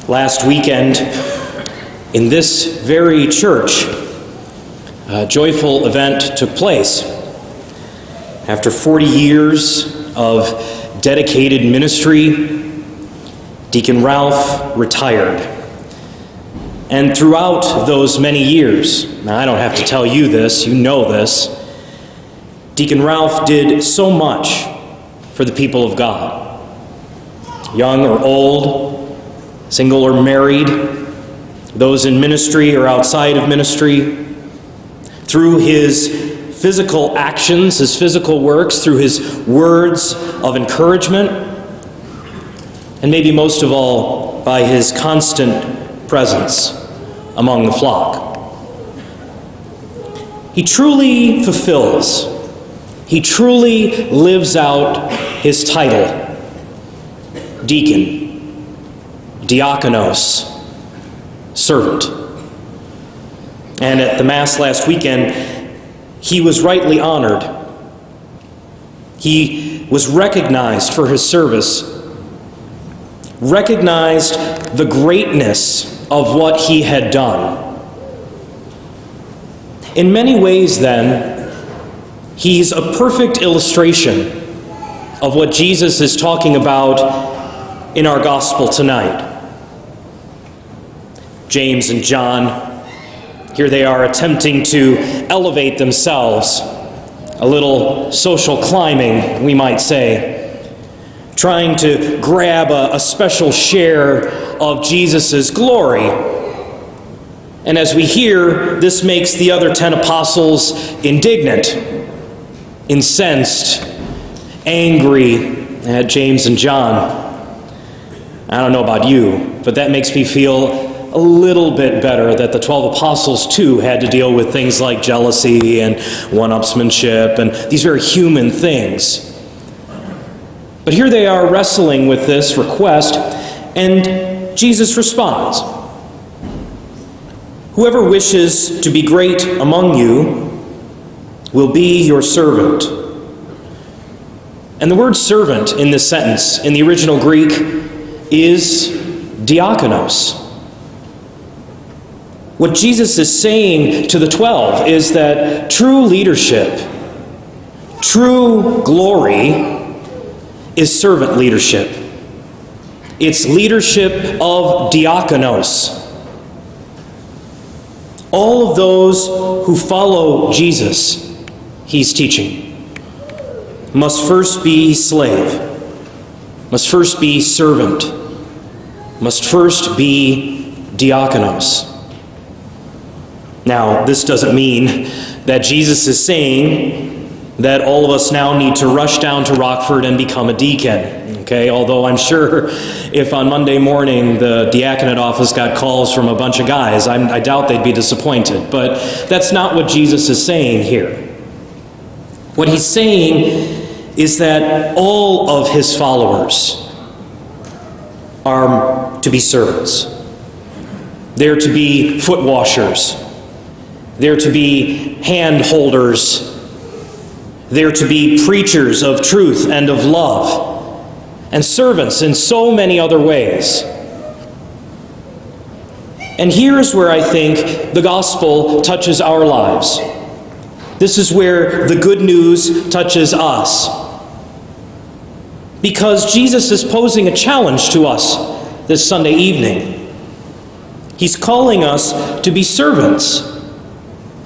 Last weekend, in this very church, a joyful event took place. After 40 years of dedicated ministry, Deacon Ralph retired. And throughout those many years, now I don't have to tell you this, you know this, Deacon Ralph did so much for the people of God. Young or old, single or married, those in ministry or outside of ministry, through his physical actions, his physical works, through his words of encouragement, and maybe most of all, by his constant presence among the flock. He truly fulfills, he truly lives out his title, deacon, diakonos, servant. And at the Mass last weekend, he was rightly honored. He was recognized for his service, recognized the greatness of what he had done. In many ways, then, he's a perfect illustration of what Jesus is talking about in our gospel tonight. James and John, here they are attempting to elevate themselves, a little social climbing, we might say, trying to grab a special share of Jesus' glory. And as we hear, this makes the other 10 apostles indignant, incensed, angry at James and John. I don't know about you, but that makes me feel a little bit better that the 12 apostles too had to deal with things like jealousy and one-upsmanship and these very human things. But here they are wrestling with this request, and Jesus responds, "Whoever wishes to be great among you will be your servant." And the word servant in this sentence, in the original Greek, is diakonos. What Jesus is saying to the 12 is that true leadership, true glory, is servant leadership. It's leadership of diakonos. All of those who follow Jesus, he's teaching, must first be slave, must first be servant, must first be diakonos. Now, this doesn't mean that Jesus is saying that all of us now need to rush down to Rockford and become a deacon, okay? Although I'm sure if on Monday morning the diaconate office got calls from a bunch of guys, I doubt they'd be disappointed. But that's not what Jesus is saying here. What he's saying is that all of his followers are to be servants. They're to be foot washers. They're to be hand holders. They're to be preachers of truth and of love, and servants in so many other ways. And here's where I think the gospel touches our lives. This is where the good news touches us. Because Jesus is posing a challenge to us this Sunday evening. He's calling us to be servants.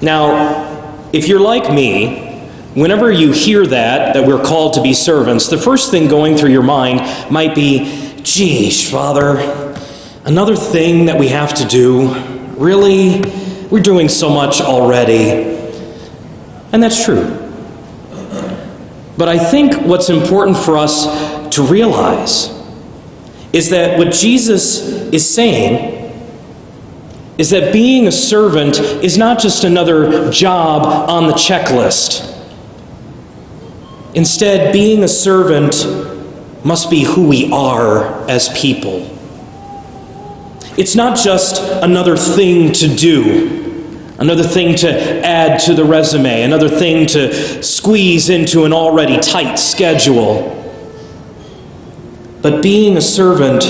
Now, if you're like me, whenever you hear that we're called to be servants, the first thing going through your mind might be, geez, Father, another thing that we have to do? Really? We're doing so much already. And that's true. But I think what's important for us to realize is that what Jesus is saying is that being a servant is not just another job on the checklist. Instead, being a servant must be who we are as people. It's not just another thing to do, another thing to add to the resume, another thing to squeeze into an already tight schedule. But being a servant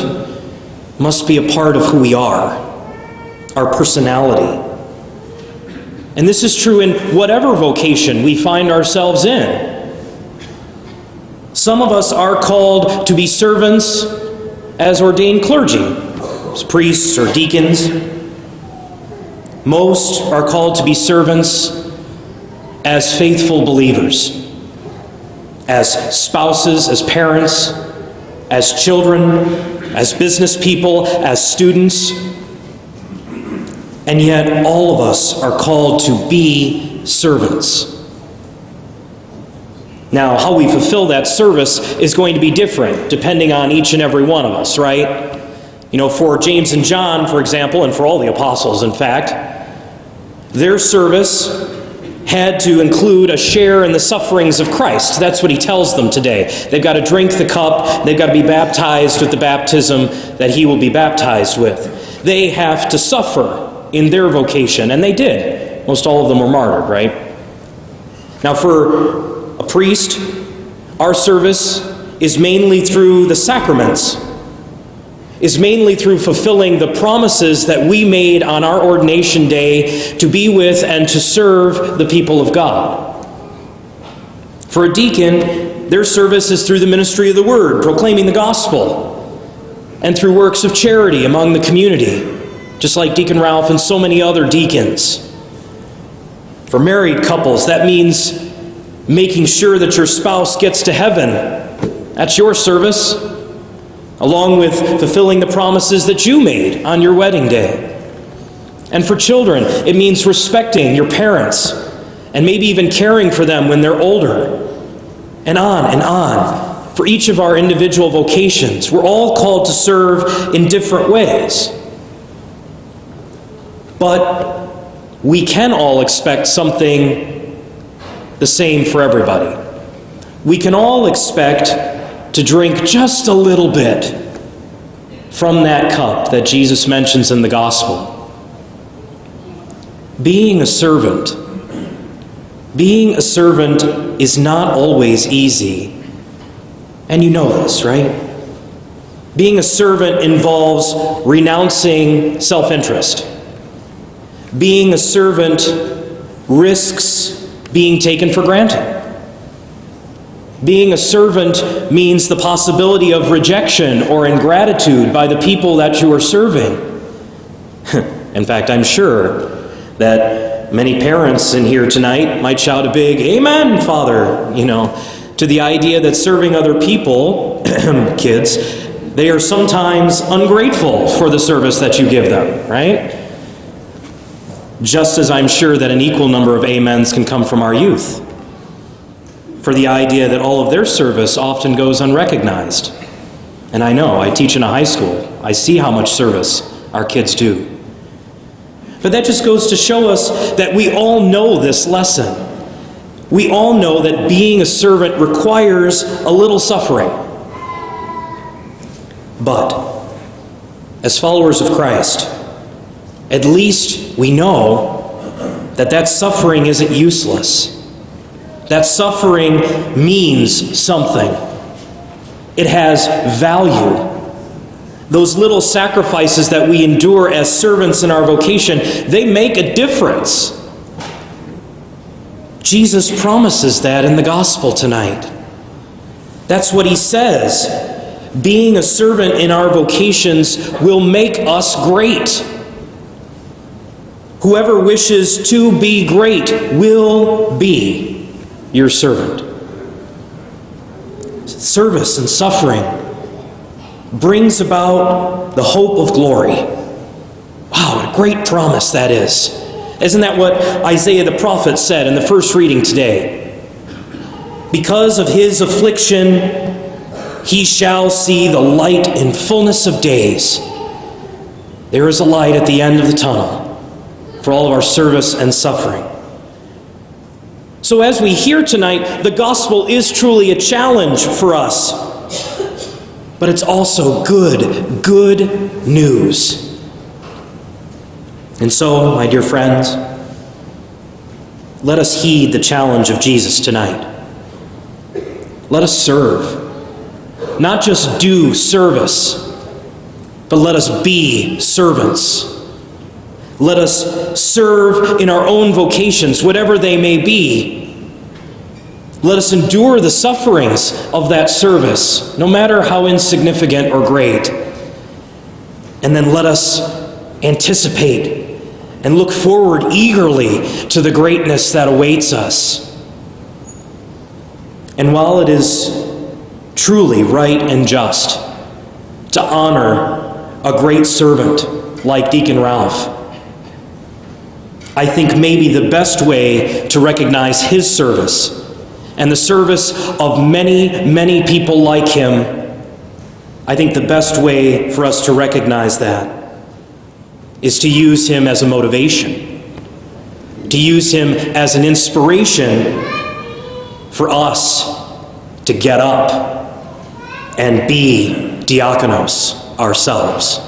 must be a part of who we are, our personality. And this is true in whatever vocation we find ourselves in. Some of us are called to be servants as ordained clergy, as priests or deacons. Most are called to be servants as faithful believers, as spouses, as parents, as children, as business people, as students. And yet all of us are called to be servants. Now, how we fulfill that service is going to be different depending on each and every one of us, right? You know, for James and John, for example, and for all the apostles, in fact, their service had to include a share in the sufferings of Christ. That's what he tells them today. They've got to drink the cup, they've got to be baptized with the baptism that he will be baptized with. They have to suffer in their vocation, and they did. Most all of them were martyred, right? Now, for a priest, our service is mainly through the sacraments, is mainly through fulfilling the promises that we made on our ordination day to be with and to serve the people of God. For a deacon, their service is through the ministry of the word, proclaiming the gospel, and through works of charity among the community, just like Deacon Ralph and so many other deacons. For married couples, that means making sure that your spouse gets to heaven. That's your service, along with fulfilling the promises that you made on your wedding day. And for children, it means respecting your parents and maybe even caring for them when they're older. And on and on. For each of our individual vocations, we're all called to serve in different ways. But we can all expect something the same for everybody. We can all expect to drink just a little bit from that cup that Jesus mentions in the gospel. Being a servant is not always easy. And you know this, right? Being a servant involves renouncing self-interest. Being a servant risks being taken for granted. Being a servant means the possibility of rejection or ingratitude by the people that you are serving. In fact, I'm sure that many parents in here tonight might shout a big "Amen, Father," to the idea that serving other people, kids, they are sometimes ungrateful for the service that you give them, right? Just as I'm sure that an equal number of amens can come from our youth, for the idea that all of their service often goes unrecognized. And I know, I teach in a high school. I see how much service our kids do. But that just goes to show us that we all know this lesson. We all know that being a servant requires a little suffering. But as followers of Christ, at least we know that suffering isn't useless. That suffering means something. It has value. Those little sacrifices that we endure as servants in our vocation, they make a difference. Jesus promises that in the gospel tonight. That's what he says. Being a servant in our vocations will make us great. Whoever wishes to be great will be your servant. Service and suffering brings about the hope of glory. Wow, what a great promise that is. Isn't that what Isaiah the prophet said in the first reading today? Because of his affliction, he shall see the light in fullness of days. There is a light at the end of the tunnel for all of our service and suffering. So as we hear tonight, the gospel is truly a challenge for us. But it's also good news. And so, my dear friends, let us heed the challenge of Jesus tonight. Let us serve. Not just do service, but let us be servants. Let us serve in our own vocations, whatever they may be. Let us endure the sufferings of that service, no matter how insignificant or great. And then let us anticipate and look forward eagerly to the greatness that awaits us. And while it is truly right and just to honor a great servant like Deacon Ralph, I think maybe the best way to recognize his service and the service of many, many people like him, I think the best way for us to recognize that is to use him as a motivation, to use him as an inspiration for us to get up and be diakonos ourselves.